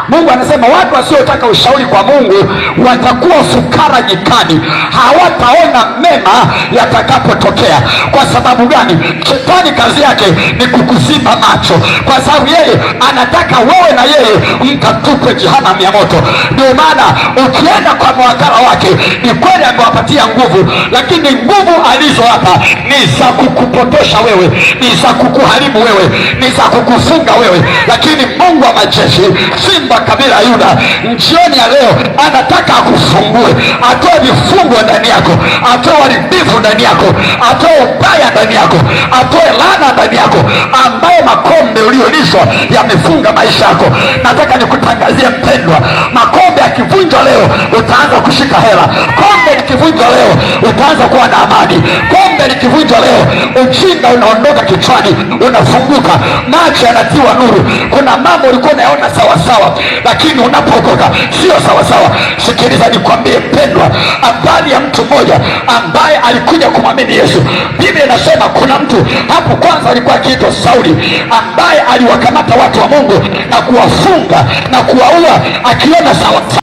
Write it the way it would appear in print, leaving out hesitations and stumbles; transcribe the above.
Mungu anasema watu wasiotaka ushauri kwa Mungu watakuwa fukara nyikani, hawataona mema yatakapotokea. Kwa sababu gani? Shetani kazi yake ni kukuzima macho, kwa sababu yeye anataka wewe na yeye mkatupwe jehanamu ya moto. Ndio maana ukienda kwa mawakala wake, ni kweli amewapatia nguvu, lakini nguvu alizowapa ni za kukupotosha wewe, ni za kukuharibu wewe, ni za kukufunga wewe. Lakini Mungu wa majeshi, simba kabila ya Yuda, jioni ya leo anataka akufungue, atoe vifungo ndani yako, atoe uharibifu ndani yako, atoe ubaya ndani yako, atoe laana ndani yako, ambayo makombe uliolishwa yamefunga maisha yako. Nataka nikutangazie mpendwa, makombe yakivunjwa leo utaanza kushika hela. Kombe likivunjwa leo utaanza kuwa na amani. Kombe likivunjwa leo ujinga unaondoka kichwani, unafunguka, macho yanatiwa nuru. Kuna mambo ulikuwa unaona sawa sawa, lakini unapookoka sio sawa sawa. Sikiliza nikwambie mpendwa, habari ya mtu mmoja ambaye alikuja kumwamini Yesu. Biblia inasema kuna mtu hapo kwanza alikuwa akiitwa Sauli, ambaye aliwakamata watu wa Mungu na kuwafunga na kuwaua akiona sawa sawa.